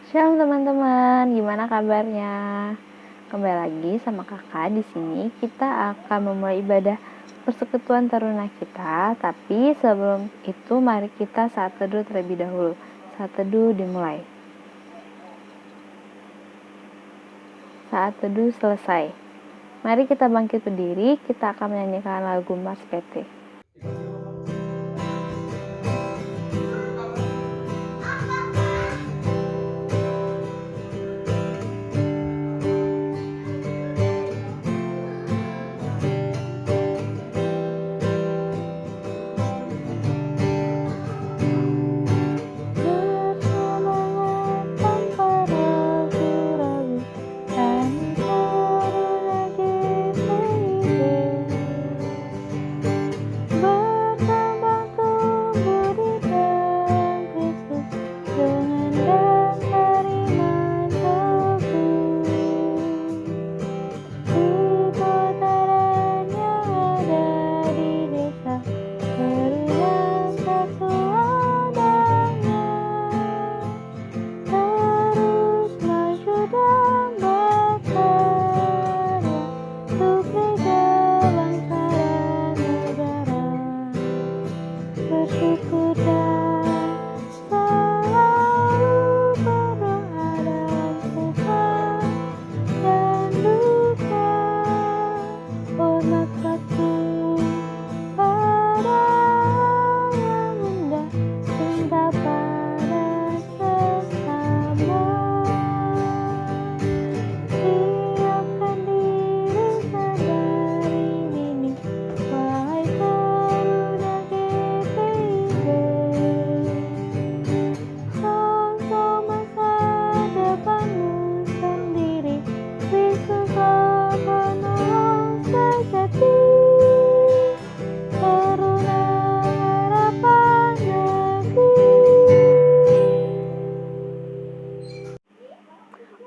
Shalom teman-teman, gimana kabarnya? Kembali lagi sama kakak di sini. Kita akan memulai ibadah persekutuan taruna kita. Tapi sebelum itu mari kita saat teduh terlebih dahulu. Saat teduh dimulai. Saat teduh selesai. Mari kita bangkit berdiri. Kita akan menyanyikan lagu Mars PT.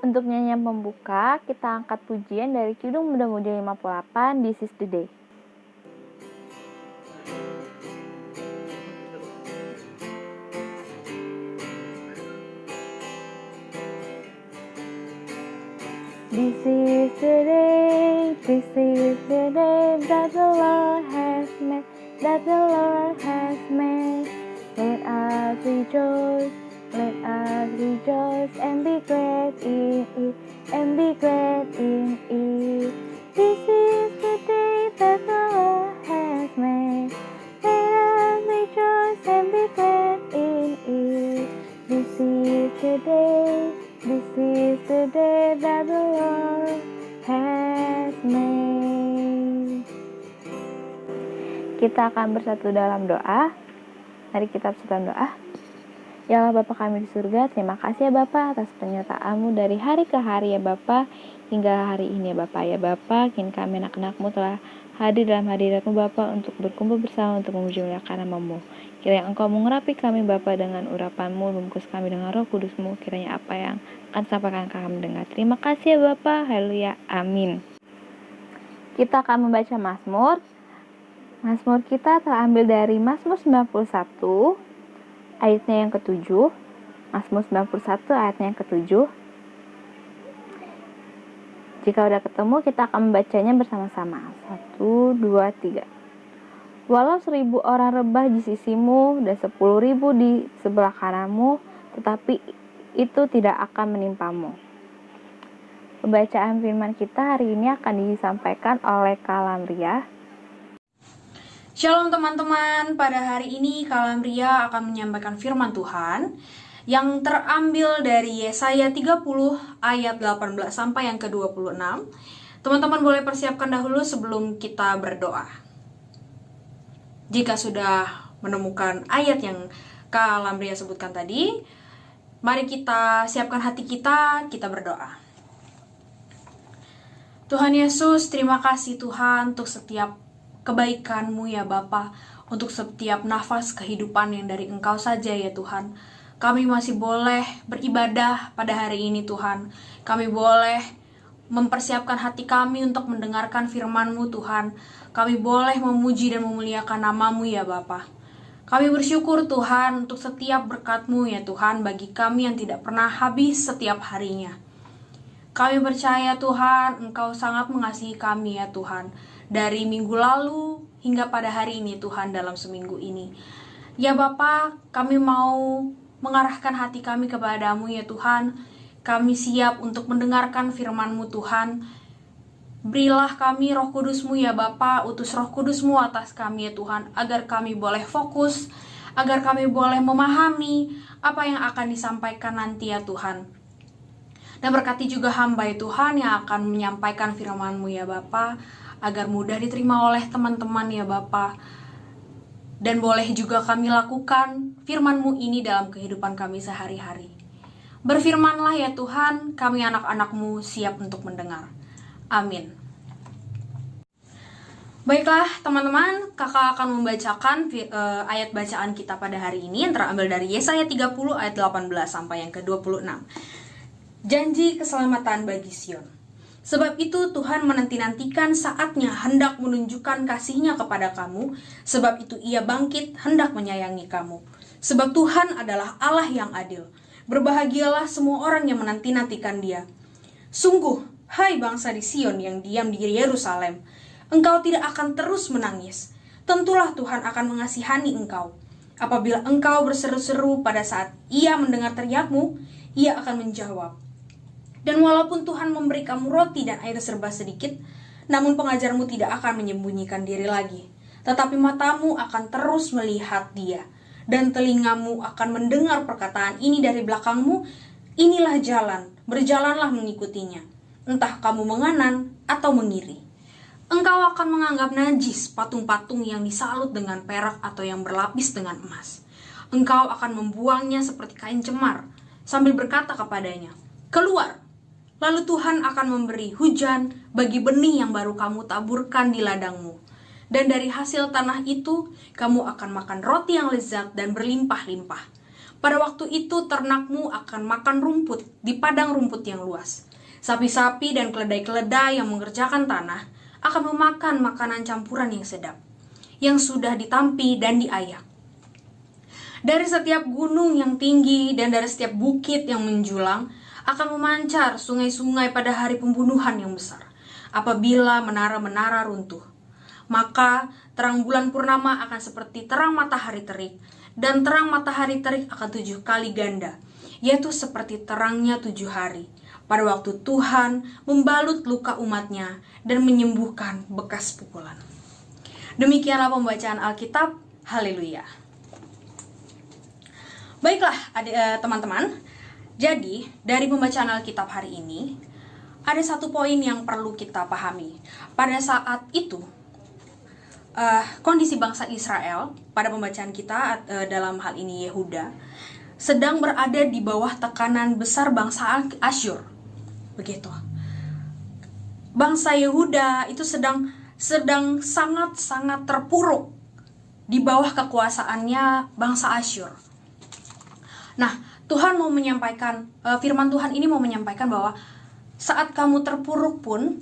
Untuk nyanyian pembuka, kita angkat pujian dari Kidung Muda-Mudi 58, This is the Day. This is the day that the Lord has made, that the Lord has made. Let us rejoice and be glad in it, and be glad in it. This is the day that the Lord has made. Let us rejoice and be glad in it. This is the day that the Lord has made. Kita akan bersatu dalam doa. Mari kita bersatu dalam doa. Ya Allah Bapa kami di surga, terima kasih ya Bapa atas penyertaan-Mu dari hari ke hari ya Bapa, hingga hari ini ya Bapa. Ya Bapa, kini kami anak-anak-Mu telah hadir dalam hadirat-Mu Bapa untuk berkumpul bersama untuk memuji muliakan nama-Mu. Kiranya Engkau mengurapi kami Bapa dengan urapan-Mu, membungkus kami dengan Roh Kudus-Mu. Kiranya apa yang akan sampaikan kami dengar. Terima kasih ya Bapa, haleluya, amin. Kita akan membaca Mazmur. Mazmur kita terambil dari Mazmur 91 ayatnya yang ke-7. Mazmur 91 ayatnya yang ke-7. Jika udah ketemu, kita akan membacanya bersama-sama. 1, 2, 3. Walau 1000 orang rebah di sisimu dan 10.000 di sebelah kananmu, tetapi itu tidak akan menimpamu. Pembacaan firman kita hari ini akan disampaikan oleh Kalamria. Shalom teman-teman, pada hari ini Kalamria akan menyampaikan firman Tuhan yang terambil dari Yesaya 30 ayat 18 sampai yang ke-26. Teman-teman boleh persiapkan dahulu sebelum kita berdoa. Jika sudah menemukan ayat yang Kalamria sebutkan tadi, mari kita siapkan hati kita berdoa. Tuhan Yesus, terima kasih Tuhan untuk setiap kebaikan-Mu ya Bapa, untuk setiap nafas kehidupan yang dari Engkau saja ya Tuhan. Kami masih boleh beribadah pada hari ini Tuhan. Kami boleh mempersiapkan hati kami untuk mendengarkan firman-Mu Tuhan. Kami boleh memuji dan memuliakan nama-Mu ya Bapa. Kami bersyukur Tuhan untuk setiap berkat-Mu ya Tuhan bagi kami yang tidak pernah habis setiap harinya. Kami percaya Tuhan, Engkau sangat mengasihi kami ya Tuhan. Dari minggu lalu hingga pada hari ini Tuhan dalam seminggu ini. Ya Bapa, kami mau mengarahkan hati kami kepadamu ya Tuhan. Kami siap untuk mendengarkan firman-Mu Tuhan. Berilah kami Roh Kudus-Mu ya Bapa, utus Roh Kudus-Mu atas kami ya Tuhan, agar kami boleh fokus, agar kami boleh memahami apa yang akan disampaikan nanti ya Tuhan. Dan berkati juga hamba ya Tuhan yang akan menyampaikan firman-Mu ya Bapa, agar mudah diterima oleh teman-teman ya Bapa. Dan boleh juga kami lakukan firman-Mu ini dalam kehidupan kami sehari-hari. Berfirmanlah ya Tuhan, kami anak-anak-Mu siap untuk mendengar. Amin. Baiklah teman-teman, kakak akan membacakan ayat bacaan kita pada hari ini yang terambil dari Yesaya 30 ayat 18 sampai yang ke-26. Janji keselamatan bagi Sion. Sebab itu Tuhan menanti-nantikan saatnya hendak menunjukkan kasih-Nya kepada kamu. Sebab itu Ia bangkit hendak menyayangi kamu. Sebab Tuhan adalah Allah yang adil. Berbahagialah semua orang yang menanti-nantikan Dia. Sungguh, hai bangsa di Sion yang diam di Yerusalem, engkau tidak akan terus menangis. Tentulah Tuhan akan mengasihani engkau. Apabila engkau berseru-seru pada saat Ia mendengar teriakmu, Ia akan menjawab. Dan walaupun Tuhan memberi kamu roti dan air serba sedikit, namun pengajarmu tidak akan menyembunyikan diri lagi. Tetapi matamu akan terus melihat Dia, dan telingamu akan mendengar perkataan ini dari belakangmu. Inilah jalan, berjalanlah mengikutinya. Entah kamu menganan atau mengiri. Engkau akan menganggap najis patung-patung yang disalut dengan perak atau yang berlapis dengan emas. Engkau akan membuangnya seperti kain cemar, sambil berkata kepadanya, keluar! Lalu Tuhan akan memberi hujan bagi benih yang baru kamu taburkan di ladangmu. Dan dari hasil tanah itu, kamu akan makan roti yang lezat dan berlimpah-limpah. Pada waktu itu, ternakmu akan makan rumput di padang rumput yang luas. Sapi-sapi dan keledai-keledai yang mengerjakan tanah akan memakan makanan campuran yang sedap, yang sudah ditampi dan diayak. Dari setiap gunung yang tinggi dan dari setiap bukit yang menjulang, akan memancar sungai-sungai pada hari pembunuhan yang besar. Apabila menara-menara runtuh, maka terang bulan purnama akan seperti terang matahari terik, dan terang matahari terik akan 7 kali ganda, yaitu seperti terangnya 7 hari, pada waktu Tuhan membalut luka umatnya dan menyembuhkan bekas pukulan. Demikianlah pembacaan Alkitab. Haleluya. Baiklah teman-teman, jadi, dari pembacaan Alkitab hari ini, ada satu poin yang perlu kita pahami. Pada saat itu, kondisi bangsa Israel, pada pembacaan kita dalam hal ini Yehuda, sedang berada di bawah tekanan besar bangsa Asyur. Begitu. Bangsa Yehuda itu sedang sangat-sangat terpuruk di bawah kekuasaannya bangsa Asyur. Nah, Tuhan mau menyampaikan, firman Tuhan ini mau menyampaikan bahwa saat kamu terpuruk pun,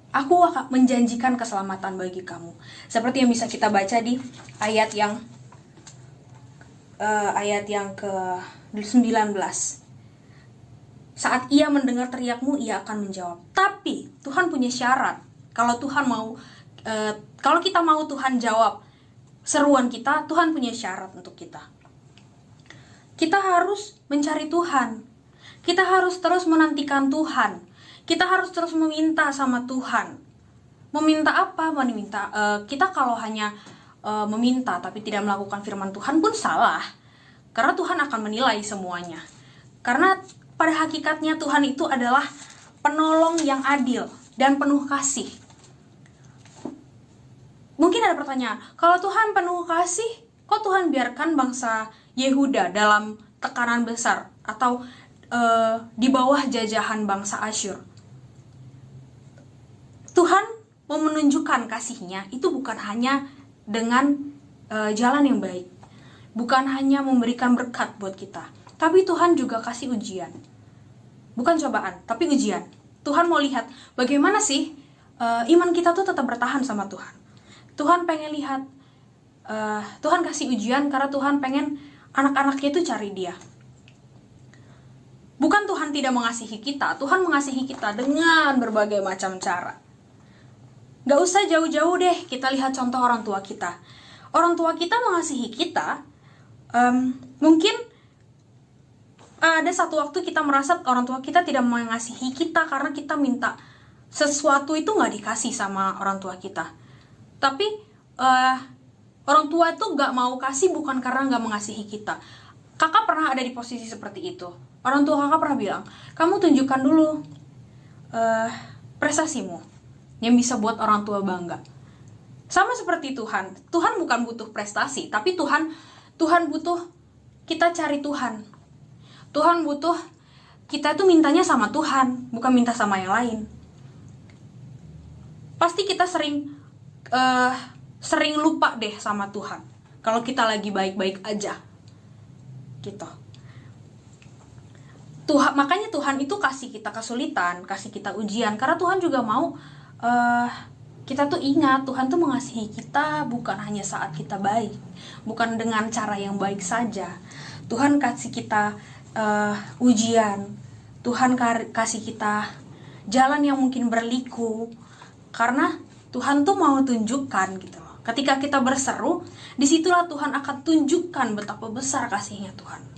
aku akan menjanjikan keselamatan bagi kamu. Seperti yang bisa kita baca di ayat yang ke-19. Saat Ia mendengar teriakmu, Ia akan menjawab. Tapi Tuhan punya syarat. Kalau kita mau Tuhan jawab seruan kita, Tuhan punya syarat untuk kita. Kita harus mencari Tuhan. Kita harus terus menantikan Tuhan. Kita harus terus meminta sama Tuhan. Meminta apa? Kita kalau hanya meminta tapi tidak melakukan firman Tuhan pun salah. Karena Tuhan akan menilai semuanya. Karena pada hakikatnya Tuhan itu adalah penolong yang adil dan penuh kasih. Mungkin ada pertanyaan, kalau Tuhan penuh kasih, kok Tuhan biarkan bangsa Yehuda dalam tekanan besar atau di bawah jajahan bangsa Asyur? Tuhan mau menunjukkan kasih-Nya itu bukan hanya dengan jalan yang baik, bukan hanya memberikan berkat buat kita, tapi Tuhan juga kasih ujian. Bukan cobaan, tapi ujian. Tuhan mau lihat bagaimana sih iman kita tuh tetap bertahan sama Tuhan. Tuhan pengen lihat Tuhan kasih ujian karena Tuhan pengen anak-anaknya itu cari Dia. Bukan Tuhan tidak mengasihi kita, Tuhan mengasihi kita dengan berbagai macam cara. Gak usah jauh-jauh deh, kita lihat contoh orang tua kita. Orang tua kita mengasihi kita, mungkin ada satu waktu kita merasa orang tua kita tidak mengasihi kita karena kita minta sesuatu itu gak dikasih sama orang tua kita. Tapi orang tua itu gak mau kasih bukan karena gak mengasihi kita. Kakak pernah ada di posisi seperti itu. Orang tua kakak pernah bilang, kamu tunjukkan dulu prestasimu yang bisa buat orang tua bangga. Sama seperti Tuhan. Tuhan bukan butuh prestasi, tapi Tuhan butuh kita cari Tuhan. Tuhan butuh kita tuh mintanya sama Tuhan, bukan minta sama yang lain. Pasti kita sering lupa deh sama Tuhan kalau kita lagi baik-baik aja gitu. Makanya Tuhan itu kasih kita kesulitan, kasih kita ujian, karena Tuhan juga mau kita tuh ingat Tuhan tuh mengasihi kita bukan hanya saat kita baik, bukan dengan cara yang baik saja. Tuhan kasih kita ujian, Tuhan kasih kita jalan yang mungkin berliku, karena Tuhan tuh mau tunjukkan gitu loh. Ketika kita berseru, disitulah Tuhan akan tunjukkan betapa besar kasihnya Tuhan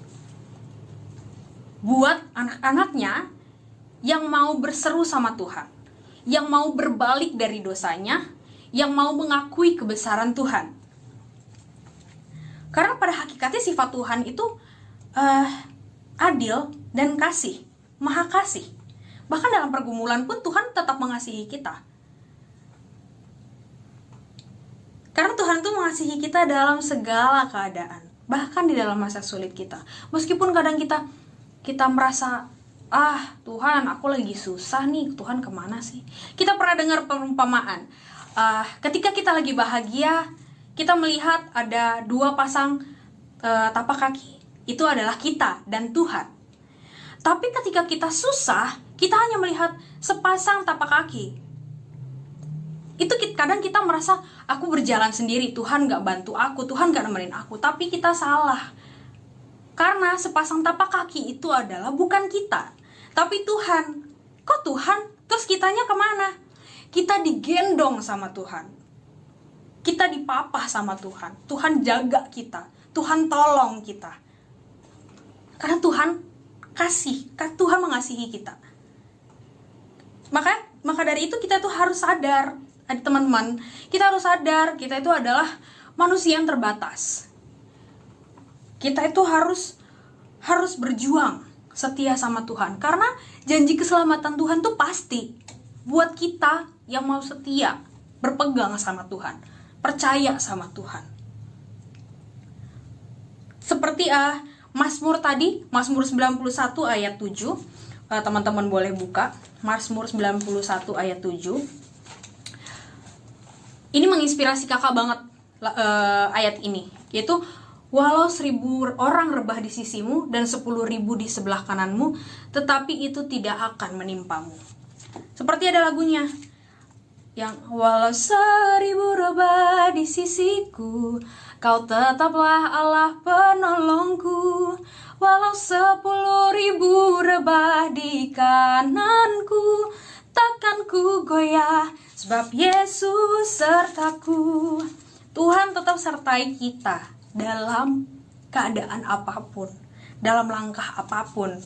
buat anak-anaknya yang mau berseru sama Tuhan, yang mau berbalik dari dosanya, yang mau mengakui kebesaran Tuhan. Karena pada hakikatnya sifat Tuhan itu adil dan kasih, maha kasih. Bahkan dalam pergumulan pun Tuhan tetap mengasihi kita. Karena Tuhan itu mengasihi kita dalam segala keadaan, bahkan di dalam masa sulit kita. Meskipun kadang kita merasa, Tuhan aku lagi susah nih, Tuhan kemana sih? Kita pernah dengar perumpamaan, ketika kita lagi bahagia, kita melihat ada dua pasang tapak kaki. Itu adalah kita dan Tuhan. Tapi ketika kita susah, kita hanya melihat sepasang tapak kaki. Itu kadang kita merasa, aku berjalan sendiri, Tuhan gak bantu aku, Tuhan gak nemenin aku. Tapi kita salah. Karena sepasang tapak kaki itu adalah bukan kita, tapi Tuhan. Kok Tuhan? Terus kitanya kemana? Kita digendong sama Tuhan. Kita dipapah sama Tuhan. Tuhan jaga kita. Tuhan tolong kita. Karena Tuhan kasih. Tuhan mengasihi kita. Maka dari itu kita tuh harus sadar, teman-teman. Kita harus sadar kita itu adalah manusia yang terbatas. Kita itu harus berjuang setia sama Tuhan, karena janji keselamatan Tuhan tuh pasti buat kita yang mau setia, berpegang sama Tuhan, percaya sama Tuhan. Seperti Mazmur tadi, Mazmur 91 ayat 7. Teman-teman boleh buka Mazmur 91 ayat 7. Ini menginspirasi kakak banget ayat ini, yaitu walau 1000 orang rebah di sisimu dan 10.000 di sebelah kananmu, tetapi itu tidak akan menimpamu. Seperti ada lagunya yang walau 1000 rebah di sisiku, kau tetaplah Allah penolongku. Walau 10.000 rebah di kananku, takkan ku goyah, sebab Yesus sertaku. Tuhan tetap sertai kita dalam keadaan apapun, dalam langkah apapun.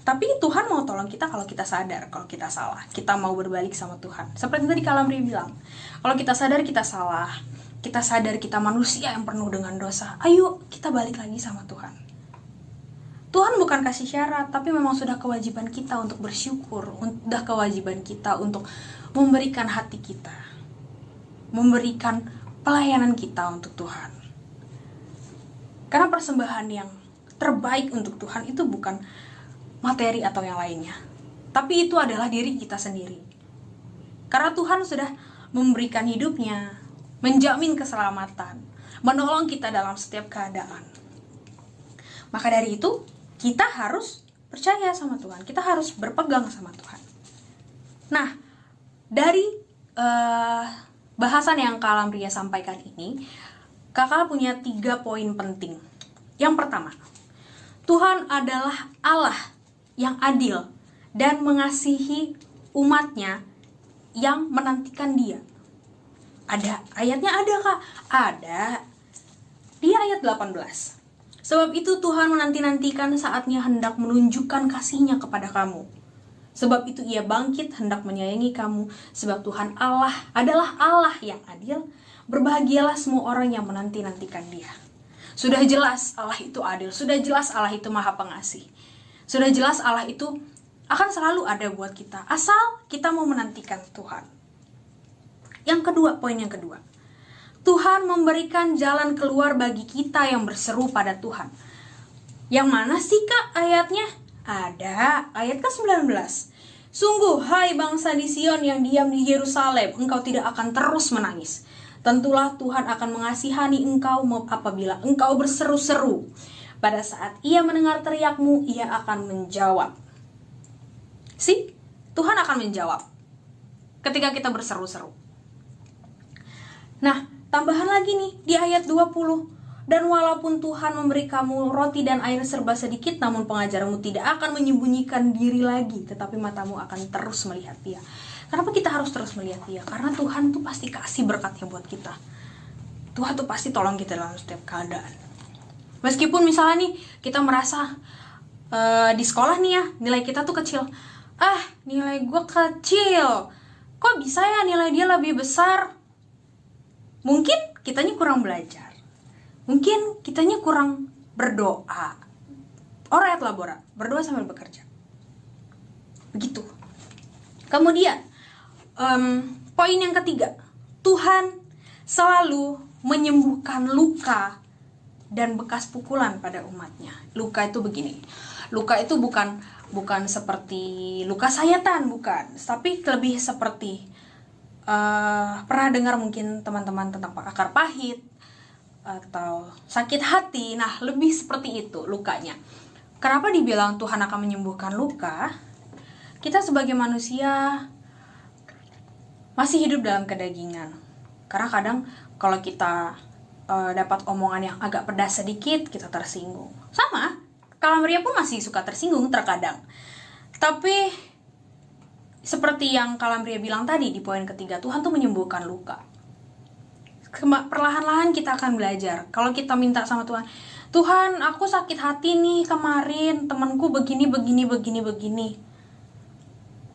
Tapi Tuhan mau tolong kita kalau kita sadar, kalau kita salah, kita mau berbalik sama Tuhan. Seperti tadi Kalamri bilang, kalau kita sadar kita salah, kita sadar kita manusia yang penuh dengan dosa, ayo kita balik lagi sama Tuhan. Tuhan bukan kasih syarat, tapi memang sudah kewajiban kita untuk bersyukur, sudah kewajiban kita untuk memberikan hati kita, memberikan pelayanan kita untuk Tuhan. Karena persembahan yang terbaik untuk Tuhan itu bukan materi atau yang lainnya, tapi itu adalah diri kita sendiri. Karena Tuhan sudah memberikan hidupnya, menjamin keselamatan, menolong kita dalam setiap keadaan. Maka dari itu, kita harus percaya sama Tuhan, kita harus berpegang sama Tuhan. Nah, dari bahasan yang Kak Lamria sampaikan ini, kakak punya 3 poin penting. Yang pertama, Tuhan adalah Allah yang adil dan mengasihi umatnya yang menantikan Dia. Ada ayatnya, ada Kak? Ada. Di ayat 18. Sebab itu Tuhan menanti-nantikan saatnya hendak menunjukkan kasih-Nya kepada kamu. Sebab itu Ia bangkit hendak menyayangi kamu. Sebab Tuhan Allah adalah Allah yang adil. Berbahagialah semua orang yang menanti-nantikan Dia. Sudah jelas Allah itu adil. Sudah jelas Allah itu maha pengasih. Sudah jelas Allah itu akan selalu ada buat kita, asal kita mau menantikan Tuhan. Yang kedua, poin yang kedua. Tuhan memberikan jalan keluar bagi kita yang berseru pada Tuhan. Yang mana sih Kak ayatnya? Ada, ayat ke-19. Sungguh, hai bangsa di Sion yang diam di Yerusalem, engkau tidak akan terus menangis. Tentulah Tuhan akan mengasihani engkau apabila engkau berseru-seru. Pada saat Ia mendengar teriakmu, Ia akan menjawab. Tuhan akan menjawab ketika kita berseru-seru. Nah, tambahan lagi nih di ayat 20. Dan walaupun Tuhan memberi kamu roti dan air serba sedikit, namun pengajarmu tidak akan menyembunyikan diri lagi, tetapi matamu akan terus melihat Dia. Kenapa kita harus terus melihat Dia? Karena Tuhan tuh pasti kasih berkatnya buat kita. Tuhan tuh pasti tolong kita dalam setiap keadaan. Meskipun misalnya nih kita merasa di sekolah nih ya, nilai kita tuh kecil. Nilai gue kecil, kok bisa ya nilai dia lebih besar? Mungkin kitanya kurang belajar, mungkin kitanya kurang berdoa. Alright lah Bora, berdoa sambil bekerja. Begitu. Kemudian poin yang ketiga, Tuhan selalu menyembuhkan luka dan bekas pukulan pada umatnya. Luka itu begini, luka itu bukan seperti luka sayatan, bukan, tapi lebih seperti pernah dengar mungkin teman-teman tentang akar pahit atau sakit hati. Nah, lebih seperti itu lukanya. Kenapa dibilang Tuhan akan menyembuhkan luka? Kita sebagai manusia masih hidup dalam kedagingan. Karena kadang kalau kita dapat omongan yang agak pedas sedikit, kita tersinggung. Sama, Kak Lamria pun masih suka tersinggung terkadang. Tapi seperti yang Kak Lamria bilang tadi di poin ketiga, Tuhan tuh menyembuhkan luka. Perlahan-lahan kita akan belajar. Kalau kita minta sama Tuhan, Tuhan aku sakit hati nih kemarin, temanku begini.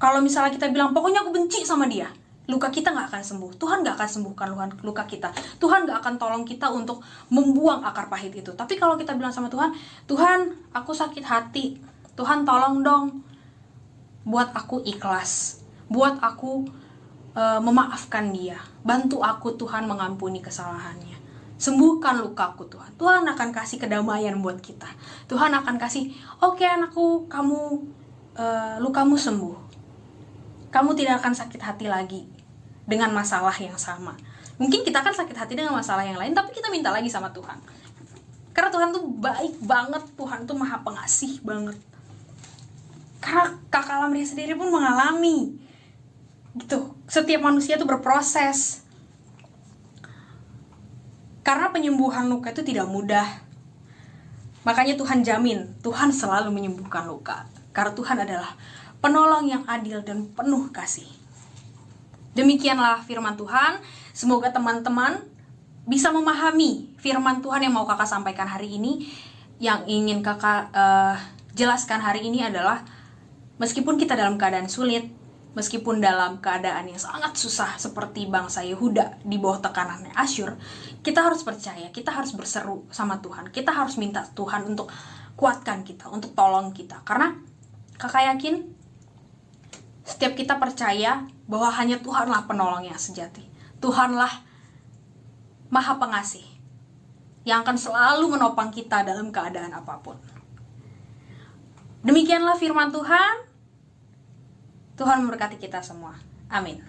Kalau misalnya kita bilang, pokoknya aku benci sama dia, luka kita gak akan sembuh. Tuhan gak akan sembuhkan luka kita. Tuhan gak akan tolong kita untuk membuang akar pahit itu. Tapi kalau kita bilang sama Tuhan, Tuhan aku sakit hati, Tuhan tolong dong buat aku ikhlas, buat aku memaafkan dia, bantu aku Tuhan mengampuni kesalahannya, sembuhkan lukaku Tuhan. Tuhan akan kasih kedamaian buat kita. Tuhan akan kasih, oke anakku, kamu lukamu sembuh, kamu tidak akan sakit hati lagi dengan masalah yang sama. Mungkin kita kan sakit hati dengan masalah yang lain, tapi kita minta lagi sama Tuhan. Karena Tuhan tuh baik banget, Tuhan tuh maha pengasih banget. Karena Kakak Lamria sendiri pun mengalami gitu. Setiap manusia tuh berproses. Karena penyembuhan luka itu tidak mudah. Makanya Tuhan jamin, Tuhan selalu menyembuhkan luka. Karena Tuhan adalah penolong yang adil dan penuh kasih. Demikianlah firman Tuhan. Semoga teman-teman bisa memahami firman Tuhan yang mau kakak sampaikan hari ini. Yang ingin kakak jelaskan hari ini adalah, meskipun kita dalam keadaan sulit, meskipun dalam keadaan yang sangat susah seperti bangsa Yehuda di bawah tekanannya Asyur, kita harus percaya, kita harus berseru sama Tuhan. Kita harus minta Tuhan untuk kuatkan kita, untuk tolong kita. Karena kakak yakin setiap kita percaya bahwa hanya Tuhanlah penolong yang sejati. Tuhanlah maha pengasih yang akan selalu menopang kita dalam keadaan apapun. Demikianlah firman Tuhan. Tuhan memberkati kita semua. Amin.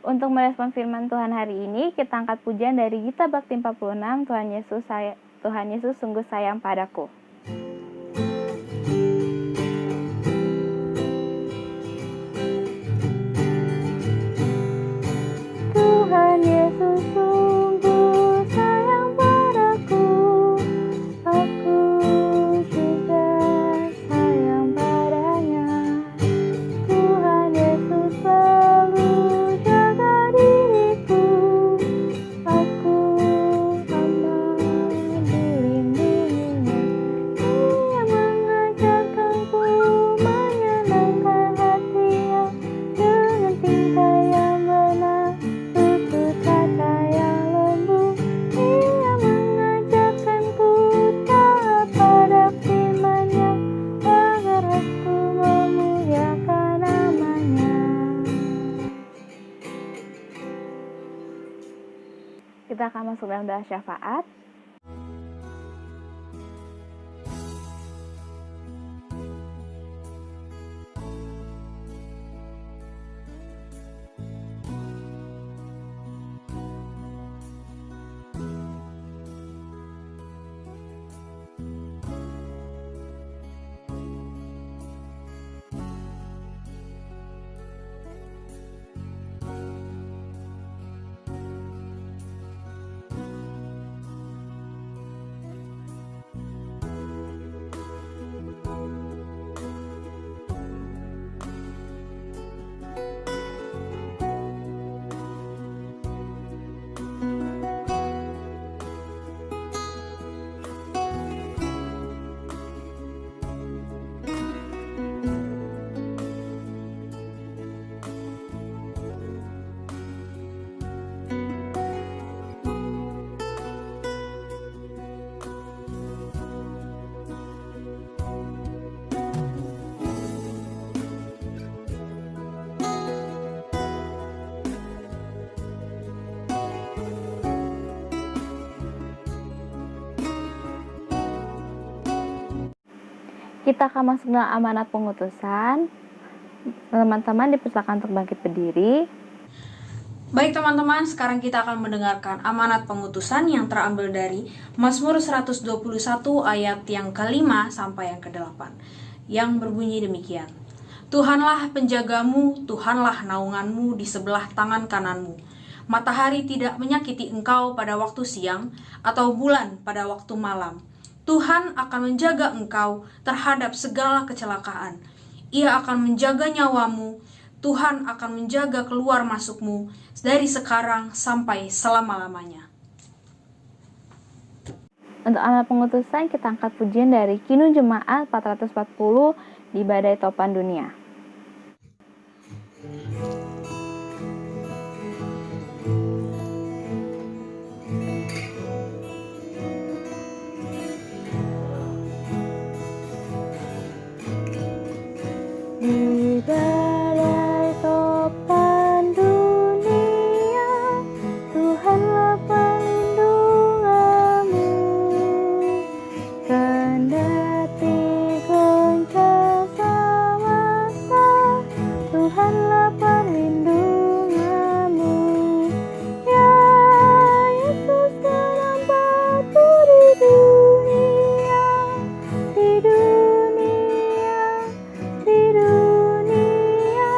Untuk merespon firman Tuhan hari ini, kita angkat pujian dari Gita Bakti 46, Tuhan Yesus sungguh sayang padaku. masuk dalam doa syafaat. Kita akan masuk dalam amanat pengutusan. Teman-teman dipersilakan untuk bangkit berdiri. Baik teman-teman, sekarang kita akan mendengarkan amanat pengutusan yang terambil dari Mazmur 121 ayat yang ke-5 sampai yang ke-8, yang berbunyi demikian. Tuhanlah penjagamu, Tuhanlah naunganmu di sebelah tangan kananmu. Matahari tidak menyakiti engkau pada waktu siang, atau bulan pada waktu malam. Tuhan akan menjaga engkau terhadap segala kecelakaan. Ia akan menjaga nyawamu. Tuhan akan menjaga keluar masukmu dari sekarang sampai selama-lamanya. Untuk amanat pengutusan, kita angkat pujian dari Kidung Jemaat 440 di Badai Topan Dunia. Di badai topan dunia, Tuhanlah perlindunganmu. Kendati goncang semesta, Tuhanlah perlindunganmu. Ya Yesus dalam batu di dunia, di dunia, di dunia.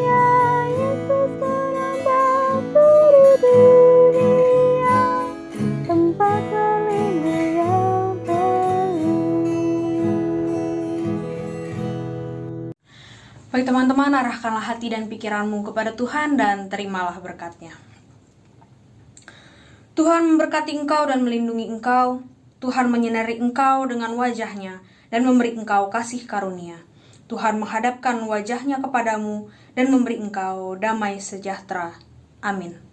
Ya Yesus dalam batu di dunia, tempat berlindung yang penuh. Baik teman-teman, arahkanlah hati dan pikiranmu kepada Tuhan dan terimalah berkat-Nya. Tuhan memberkati engkau dan melindungi engkau. Tuhan menyinari engkau dengan wajah-Nya dan memberi engkau kasih karunia. Tuhan menghadapkan wajah-Nya kepadamu dan memberi engkau damai sejahtera. Amin.